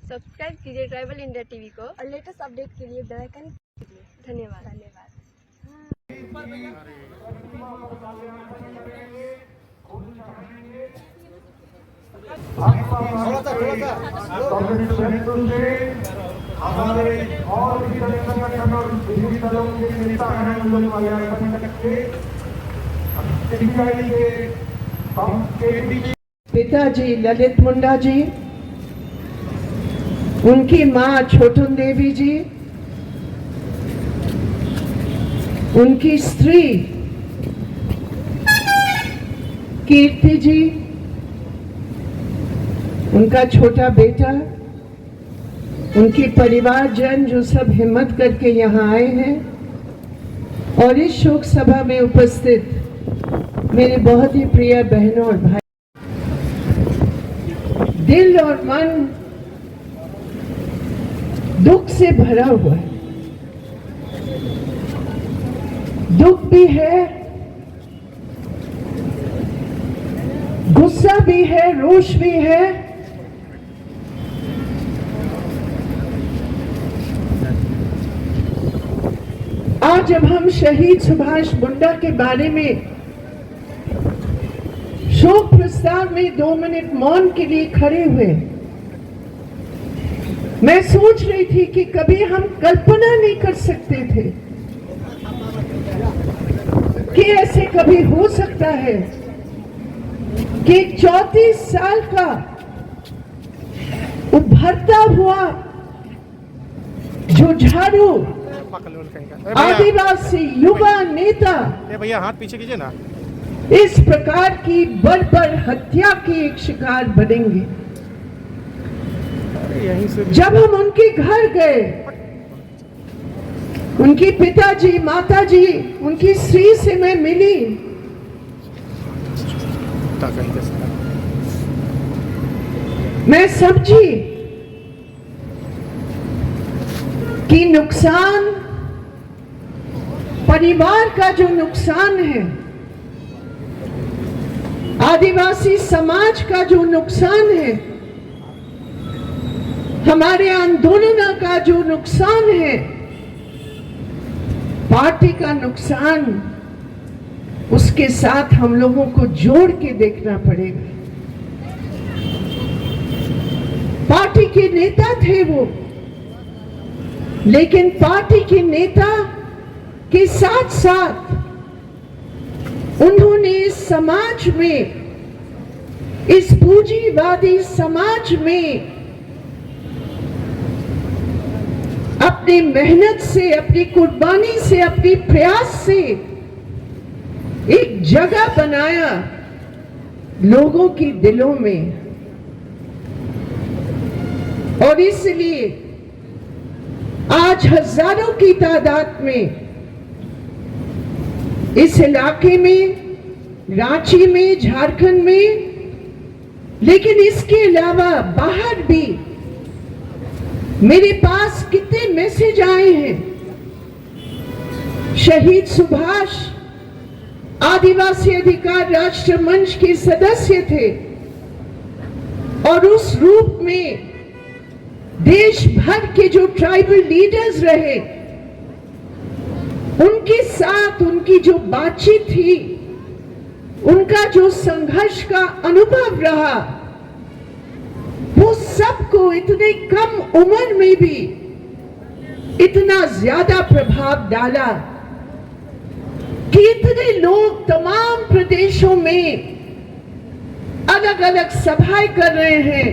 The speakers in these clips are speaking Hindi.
सब्सक्राइब कीजिए ट्राइबल इंडिया टीवी को और लेटेस्ट अपडेट के लिए बेल आइकन कीजिए। धन्यवाद। हमारे और भी संगठन और विभिन्न दलों के नेता हैं, उन लोग के पिताजी ललित मुंडा जी, उनकी मां छोटन देवी जी, उनकी स्त्री कीर्ति जी, उनका छोटा बेटा, उनकी परिवारजन जो सब हिम्मत करके यहाँ आए हैं, और इस शोक सभा में उपस्थित मेरे बहुत ही प्रिय बहनों और भाई, दिल और मन दुख से भरा हुआ है। दुख भी है, गुस्सा भी है, रोष भी है, आज जब हम शहीद सुभाष मुंडा के बारे में शोक प्रस्ताव में 2 मिनट मौन के लिए खड़े हुए, मैं सोच रही थी कि कभी हम कल्पना नहीं कर सकते थे कि ऐसे कभी हो सकता है कि 34 साल का उभरता हुआ जुझारू आदिवासी युवा नेता भैया हाथ पीछे कीजिए ना, इस प्रकार की बर्बर हत्या के एक शिकार बनेंगे। जब हम उनके घर गए, उनकी पिताजी, माताजी, उनकी स्त्री से मैं मिली, मैं समझी कि नुकसान, परिवार का जो नुकसान है, आदिवासी समाज का जो नुकसान है, हमारे आंदोलन का जो नुकसान है, पार्टी का नुकसान, उसके साथ हम लोगों को जोड़ के देखना पड़ेगा। पार्टी के नेता थे वो, लेकिन पार्टी के नेता के साथ साथ उन्होंने इस समाज में, इस पूंजीवादी समाज में अपनी मेहनत से, अपनी कुर्बानी से, अपनी प्रयास से एक जगह बनाया लोगों की दिलों में, और इसलिए आज हजारों की तादाद में इस इलाके में, रांची में, झारखंड में, लेकिन इसके अलावा बाहर भी मेरे पास कितने मैसेज आए हैं। शहीद सुभाष आदिवासी अधिकार राष्ट्र मंच के सदस्य थे, और उस रूप में देश भर के जो ट्राइबल लीडर्स रहे, उनके साथ उनकी जो बातचीत थी, उनका जो संघर्ष का अनुभव रहा, वो सबको इतने कम उम्र में भी इतना ज्यादा प्रभाव डाला कि इतने लोग तमाम प्रदेशों में अलग अलग सभाएं कर रहे हैं,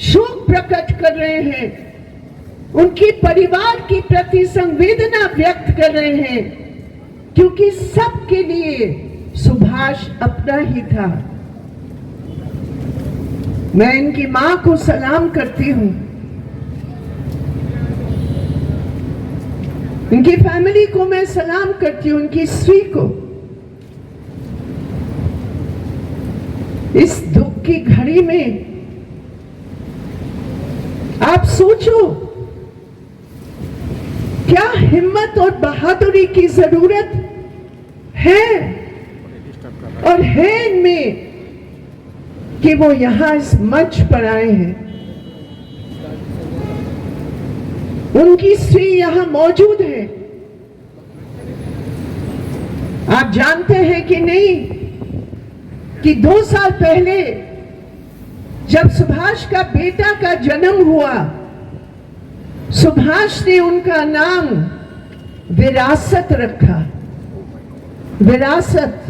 शोक प्रकट कर रहे हैं, उनके परिवार के प्रति संवेदना व्यक्त कर रहे हैं, क्योंकि सबके लिए सुभाष अपना ही था। मैं इनकी मां को सलाम करती हूं, इनकी फैमिली को मैं सलाम करती हूं, इनकी स्त्री को। इस दुख की घड़ी में आप सोचो, क्या हिम्मत और बहादुरी की जरूरत है और है इनमें कि वो यहां इस मंच पर आए हैं। उनकी स्त्री यहां मौजूद है। आप जानते हैं कि नहीं कि 2 साल पहले जब सुभाष का बेटा का जन्म हुआ, सुभाष ने उनका नाम विरासत रखा। विरासत,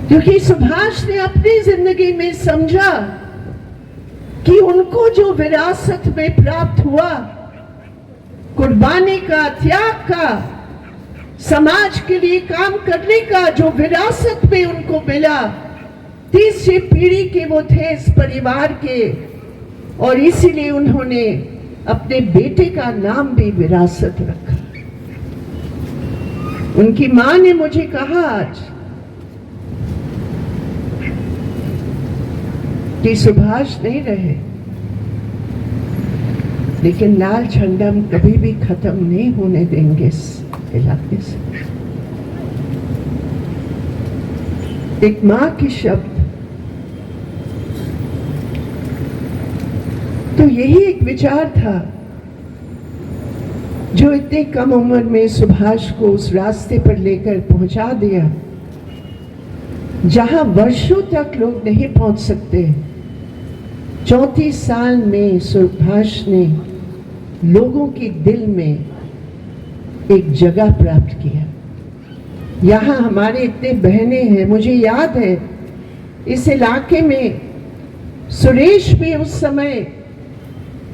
क्योंकि सुभाष ने अपनी जिंदगी में समझा कि उनको जो विरासत में प्राप्त हुआ, कुर्बानी का, त्याग का, समाज के लिए काम करने का जो विरासत में उनको मिला, तीसरी पीढ़ी के वो थे इस परिवार के, और इसीलिए उन्होंने अपने बेटे का नाम भी विरासत रखा। उनकी मां ने मुझे कहा आज कि सुभाष नहीं रहे, लेकिन लाल झंडा हम कभी भी खत्म नहीं होने देंगे इस इलाके से। एक मां के शब्द, तो यही एक विचार था जो इतनी कम उम्र में सुभाष को उस रास्ते पर लेकर पहुंचा दिया जहां वर्षों तक लोग नहीं पहुंच सकते। 34 साल में सुभाष ने लोगों के दिल में एक जगह प्राप्त किया। यहाँ हमारे इतने बहनें हैं, मुझे याद है इस इलाके में सुरेश भी उस समय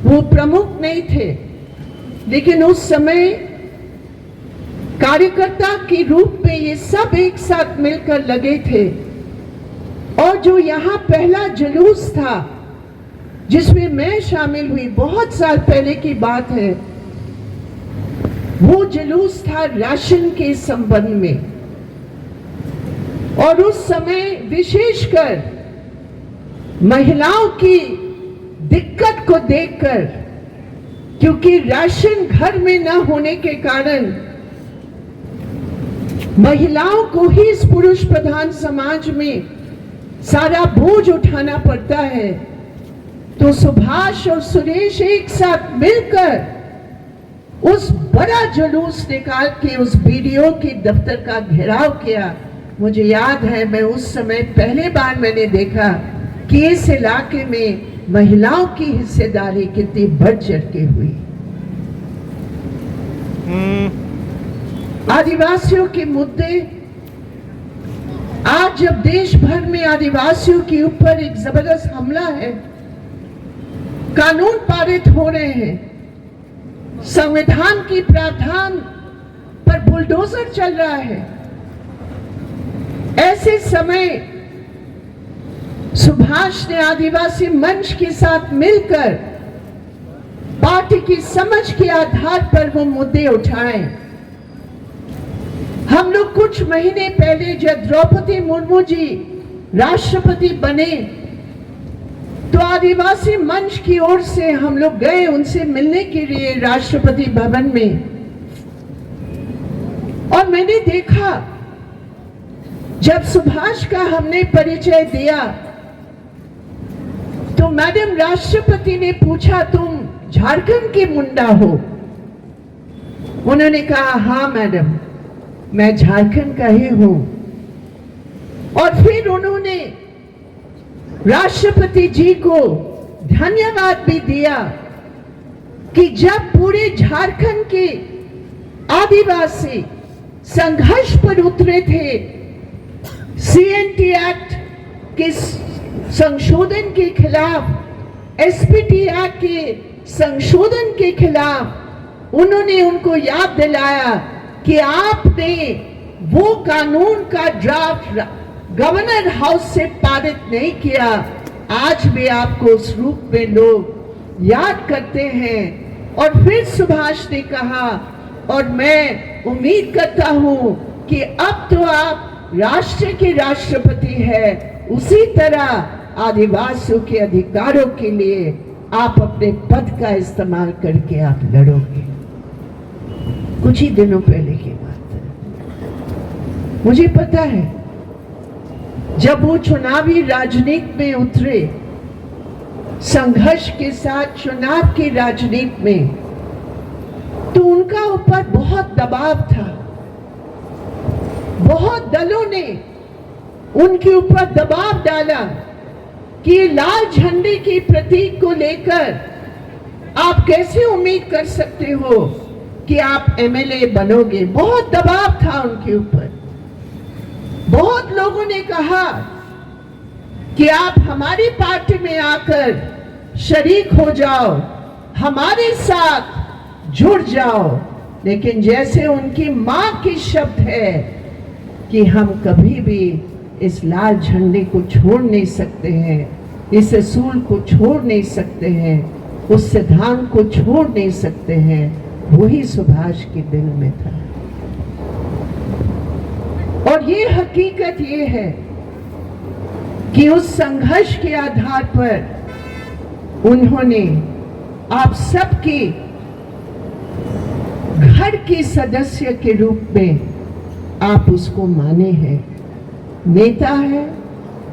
वो प्रमुख नहीं थे, लेकिन उस समय कार्यकर्ता के रूप में ये सब एक साथ मिलकर लगे थे। और जो यहाँ पहला जुलूस था जिसमें मैं शामिल हुई, बहुत साल पहले की बात है, वो जुलूस था राशन के संबंध में। और उस समय विशेषकर महिलाओं की दिक्कत को देखकर, क्योंकि राशन घर में न होने के कारण महिलाओं को ही इस पुरुष प्रधान समाज में सारा बोझ उठाना पड़ता है, तो सुभाष और सुरेश एक साथ मिलकर उस बड़ा जुलूस निकाल के उस बीडीओ के दफ्तर का घेराव किया। मुझे याद है, मैं उस समय पहले बार मैंने देखा कि इस इलाके में महिलाओं की हिस्सेदारी कितनी बढ़ चढ़ के हुई। आदिवासियों के मुद्दे, आज जब देश भर में आदिवासियों के ऊपर एक जबरदस्त हमला है, कानून पारित हो रहे हैं, संविधान की प्रावधान पर बुलडोजर चल रहा है, ऐसे समय सुभाष ने आदिवासी मंच के साथ मिलकर पार्टी की समझ के आधार पर वो मुद्दे उठाए। हम लोग कुछ महीने पहले जब द्रौपदी मुर्मू जी राष्ट्रपति बने, तो आदिवासी मंच की ओर से हम लोग गए उनसे मिलने के लिए राष्ट्रपति भवन में। और मैंने देखा जब सुभाष का हमने परिचय दिया, तो मैडम राष्ट्रपति ने पूछा, तुम झारखंड के मुंडा हो? उन्होंने कहा, हाँ मैडम, मैं झारखंड का ही हूं। और फिर उन्होंने राष्ट्रपति जी को धन्यवाद भी दिया कि जब पूरे झारखंड के आदिवासी संघर्ष पर उतरे थे, सीएनटी एक्ट के संशोधन के खिलाफ, एसपीटी एक्ट के संशोधन के खिलाफ, उन्होंने उनको याद दिलाया कि आपने वो कानून का ड्राफ्ट गवर्नर हाउस से पारित नहीं किया। आज भी आपको उस रूप में लोग याद करते हैं। और फिर सुभाष ने कहा, और मैं उम्मीद करता हूं कि अब तो आप राष्ट्र के राष्ट्रपति हैं, उसी तरह आदिवासियों के अधिकारों के लिए आप अपने पद का इस्तेमाल करके आप लड़ोगे। कुछ ही दिनों पहले की बात है। मुझे पता है जब वो चुनावी राजनीति में उतरे, संघर्ष के साथ चुनाव की राजनीति में, तो उनका ऊपर बहुत दबाव था। बहुत दलों ने उनके ऊपर दबाव डाला कि लाल झंडे के प्रतीक को लेकर आप कैसे उम्मीद कर सकते हो कि आप एमएलए बनोगे। बहुत दबाव था उनके ऊपर। बहुत लोगों ने कहा कि आप हमारी पार्टी में आकर शरीक हो जाओ, हमारे साथ जुड़ जाओ। लेकिन जैसे उनकी मां के शब्द है कि हम कभी भी इस लाल झंडे को छोड़ नहीं सकते हैं, इस असूल को छोड़ नहीं सकते हैं, उस सिद्धांत को छोड़ नहीं सकते हैं, वही सुभाष के दिल में था। और ये हकीकत ये है कि उस संघर्ष के आधार पर उन्होंने आप सबके घर के सदस्य के रूप में आप उसको माने हैं। नेता है,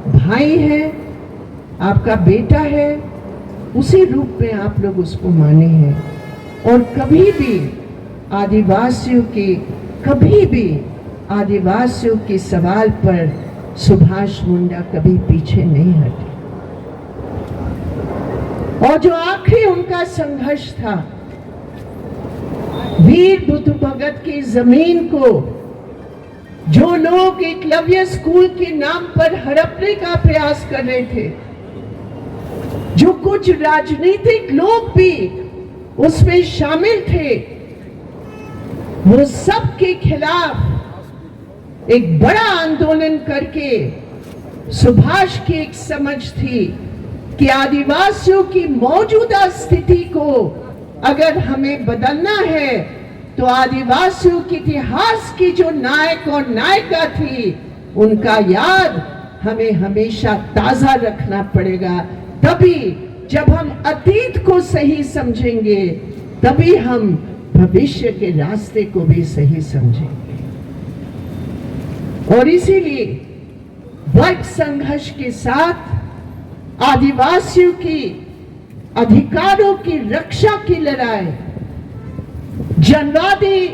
भाई है, आपका बेटा है, उसी रूप में आप लोग उसको माने हैं। और कभी भी आदिवासियों के सवाल पर सुभाष मुंडा कभी पीछे नहीं हटे। और जो आखिरी उनका संघर्ष था, वीर बुद्ध भगत की जमीन को जो लोग एकलव्य स्कूल के नाम पर हड़पने का प्रयास कर रहे थे, जो कुछ राजनीतिक लोग भी उसमें शामिल थे, वो सब के खिलाफ एक बड़ा आंदोलन करके सुभाष की एक समझ थी कि आदिवासियों की मौजूदा स्थिति को अगर हमें बदलना है तो आदिवासियों के इतिहास की जो नायक और नायिका थी, उनका याद हमें हमेशा ताजा रखना पड़ेगा। तभी जब हम अतीत को सही समझेंगे, तभी हम भविष्य के रास्ते को भी सही समझेंगे। और इसीलिए वर्ग संघर्ष के साथ आदिवासियों की अधिकारों की रक्षा की लड़ाई, जनवादी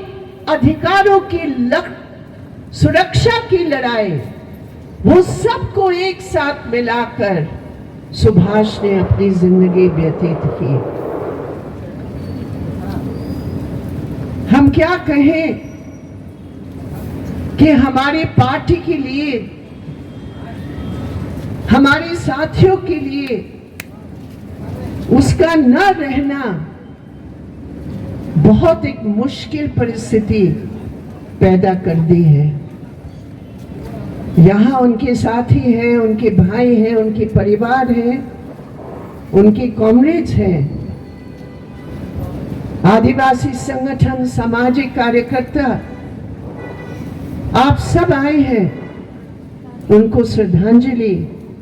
अधिकारों की सुरक्षा की लड़ाई, वो सबको एक साथ मिलाकर सुभाष ने अपनी जिंदगी व्यतीत की। हम क्या कहें कि हमारी पार्टी के लिए, हमारे साथियों के लिए उसका न रहना बहुत एक मुश्किल परिस्थिति पैदा कर दी है। यहाँ उनके साथी हैं, उनके भाई हैं, उनके परिवार हैं, उनके कॉमरेड्स हैं, आदिवासी संगठन, सामाजिक कार्यकर्ता, आप सब आए हैं उनको श्रद्धांजलि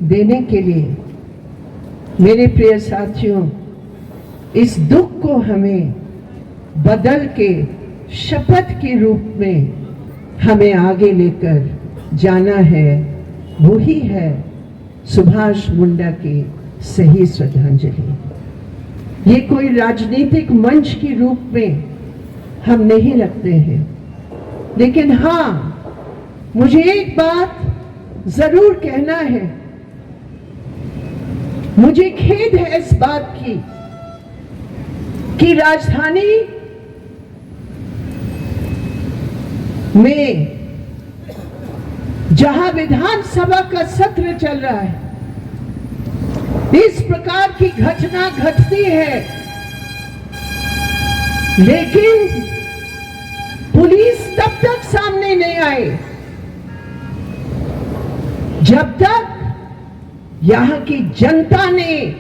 देने के लिए। मेरे प्रिय साथियों, इस दुख को हमें बदल के शपथ के रूप में हमें आगे लेकर जाना है। वही है सुभाष मुंडा की सही श्रद्धांजलि। ये कोई राजनीतिक मंच के रूप में हम नहीं रखते हैं, लेकिन हाँ, मुझे एक बात जरूर कहना है। मुझे खेद है इस बात की कि राजधानी में जहां विधानसभा का सत्र चल रहा है, इस प्रकार की घटना घटती है, लेकिन पुलिस तब तक सामने नहीं आई जब तक यहां की जनता ने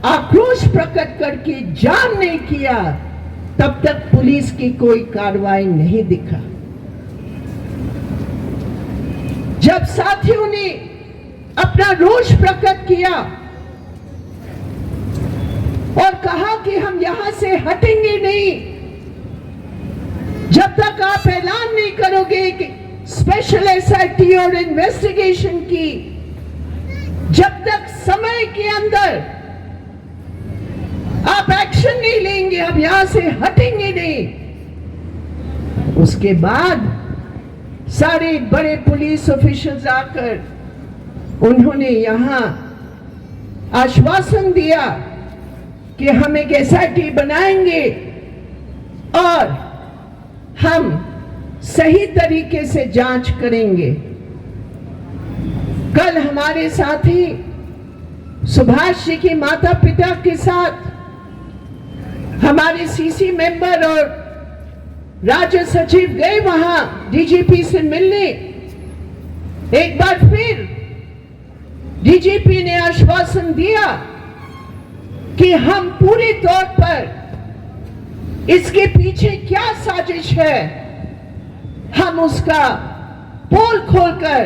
आक्रोश प्रकट करके जाम नहीं किया, तब तक पुलिस की कोई कार्रवाई नहीं दिखा। जब साथियों ने अपना रोष प्रकट किया और कहा कि हम यहां से हटेंगे नहीं जब तक आप ऐलान नहीं करोगे कि स्पेशल एसआईटी और इन्वेस्टिगेशन की, जब तक समय के अंदर आप एक्शन एक्शन नहीं लेंगे, अब यहां से हटेंगे नहीं। उसके बाद सारे बड़े पुलिस ऑफिसर्स आकर उन्होंने यहां आश्वासन दिया कि हम एक एसआईटी बनाएंगे और हम सही तरीके से जांच करेंगे। कल हमारे साथी सुभाष जी के माता पिता के साथ हमारे सीसी मेंबर और राज्य सचिव गए वहां डीजीपी से मिलने। एक बार फिर डीजीपी ने आश्वासन दिया कि हम पूरे तौर पर इसके पीछे क्या साजिश है, हम उसका पोल खोलकर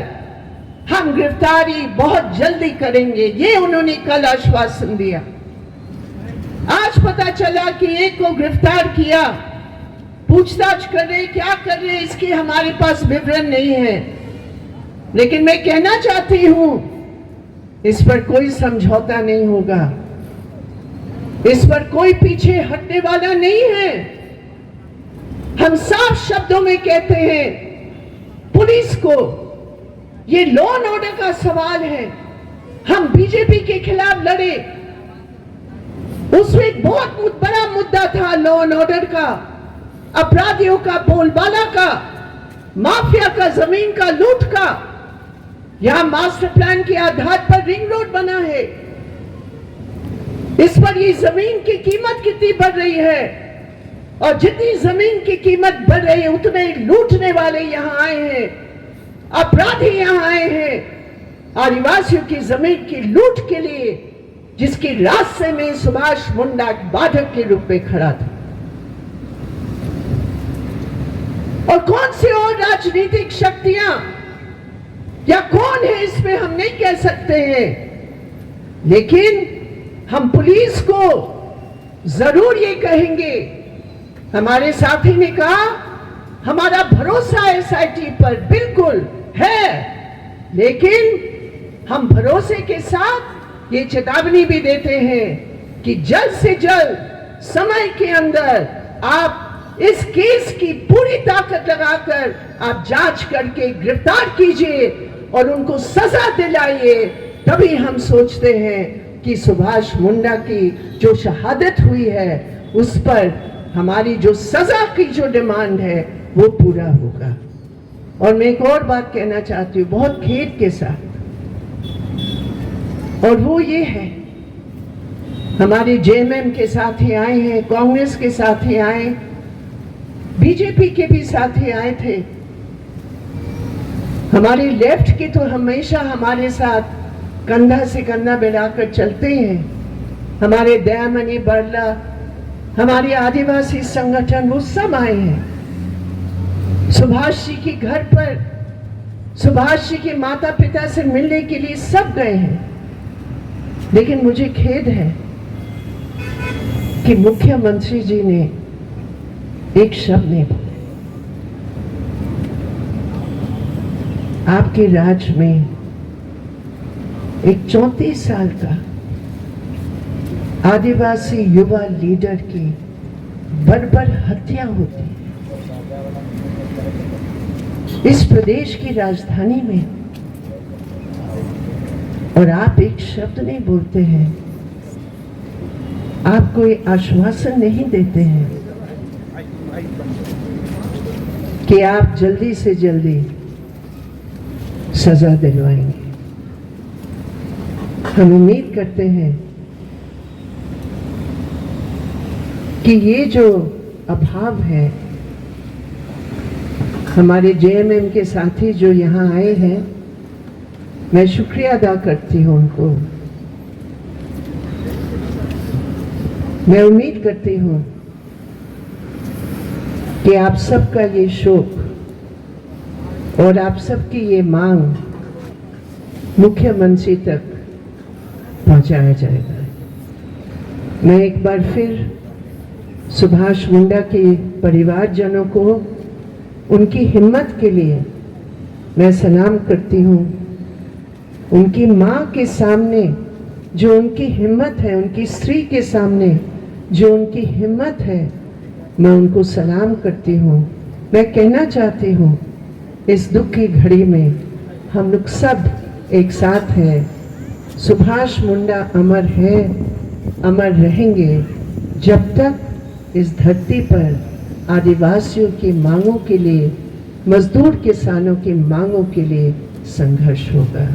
हम गिरफ्तारी बहुत जल्दी करेंगे। ये उन्होंने कल आश्वासन दिया। आज पता चला कि एक को गिरफ्तार किया, पूछताछ कर रहे, क्या कर रहे इसकी हमारे पास विवरण नहीं है। लेकिन मैं कहना चाहती हूं इस पर कोई समझौता नहीं होगा, इस पर कोई पीछे हटने वाला नहीं है। हम साफ शब्दों में कहते हैं पुलिस को, ये लॉ एंड ऑर्डर का सवाल है। हम बीजेपी के खिलाफ लड़े, उसमें एक बहुत बड़ा मुद्दा था लॉ एंड ऑर्डर का, अपराधियों का, बोलबाला का, माफिया का, जमीन का, लूट का। यहां मास्टर प्लान के आधार पर रिंग रोड बना है, इस पर ये जमीन की कीमत कितनी बढ़ रही है, और जितनी जमीन की कीमत बढ़ रही है उतने लूटने वाले यहां आए हैं, अपराधी यहां आए हैं आदिवासियों की जमीन की लूट के लिए, जिसके रास्ते में सुभाष मुंडा बाधक के रूप में खड़ा था। और कौन सी और राजनीतिक शक्तियां या कौन है इसमें हम नहीं कह सकते हैं, लेकिन हम पुलिस को जरूर ये कहेंगे। हमारे साथी ने कहा हमारा भरोसा एसआईटी पर बिल्कुल है, लेकिन हम भरोसे के साथ ये चेतावनी भी देते हैं कि जल्द से जल्द समय के अंदर आप इस केस की पूरी ताकत लगाकर आप जांच करके गिरफ्तार कीजिए और उनको सजा दिलाइए। तभी हम सोचते हैं कि सुभाष मुंडा की जो शहादत हुई है उस पर हमारी जो सजा की जो डिमांड है वो पूरा होगा। और मैं एक और बात कहना चाहती हूँ बहुत खेद के साथ, और वो ये है हमारे जेएमएम के साथी आए हैं, कांग्रेस के साथी आए, बीजेपी के भी साथी आए थे। हमारे लेफ्ट के तो हमेशा हमारे साथ कंधा से कंधा मिलाकर चलते हैं। हमारे दयामणि बरला, हमारे आदिवासी संगठन, वो सब आए हैं। सुभाष जी के घर पर, सुभाष जी के माता पिता से मिलने के लिए सब गए हैं। लेकिन मुझे खेद है कि मुख्यमंत्री जी ने एक शब्द नहीं बोले। आपके राज्य में एक 34 साल का आदिवासी युवा लीडर की बर्बर हत्या होती है इस प्रदेश की राजधानी में, और आप एक शब्द नहीं बोलते हैं, आप कोई आश्वासन नहीं देते हैं कि आप जल्दी से जल्दी सजा दिलवाएंगे। हम उम्मीद करते हैं कि ये जो अभाव है, हमारे जेएमएम के साथी जो यहाँ आए हैं, मैं शुक्रिया अदा करती हूँ उनको। मैं उम्मीद करती हूँ कि आप सबका ये शोक और आप सबकी ये मांग मुख्यमंत्री तक पहुंचाया जाएगा। मैं एक बार फिर सुभाष मुंडा के परिवारजनों को उनकी हिम्मत के लिए मैं सलाम करती हूँ। उनकी माँ के सामने जो उनकी हिम्मत है, उनकी स्त्री के सामने जो उनकी हिम्मत है, मैं उनको सलाम करती हूँ। मैं कहना चाहती हूँ, इस दुख की घड़ी में हम लोग सब एक साथ हैं। सुभाष मुंडा अमर है, अमर रहेंगे जब तक इस धरती पर आदिवासियों की मांगों के लिए, मजदूर किसानों की मांगों के लिए संघर्ष होगा।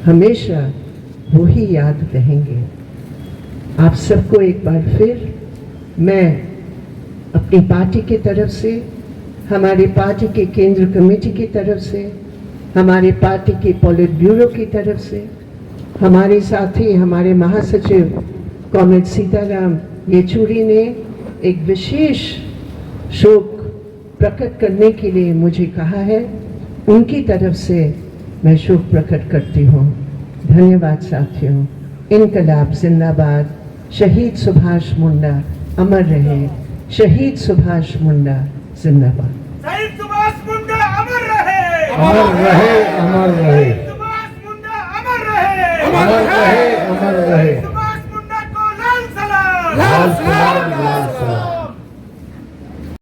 हमेशा वो ही याद रहेंगे। आप सबको एक बार फिर मैं अपनी पार्टी की तरफ से, हमारी पार्टी के केंद्र कमेटी की तरफ से, हमारे पार्टी के पॉलिट ब्यूरो की तरफ से, हमारे साथी हमारे महासचिव कॉमरेड सीताराम येचूरी ने एक विशेष शोक प्रकट करने के लिए मुझे कहा है, उनकी तरफ से मैं शोक प्रकट करती हूँ। धन्यवाद साथियों। इनकलाब जिंदाबाद। शहीद सुभाष मुंडा अमर रहे। शहीद सुभाष मुंडा जिंदाबाद। शहीद सुभाष मुंडा अमर रहे। अमर रहे, अमर रहे, सुभाष मुंडा अमर रहे। अमर रहे, अमर रहे। सुभाष मुंडा को लाल सलाम। लाल सलाम, लाल सलाम।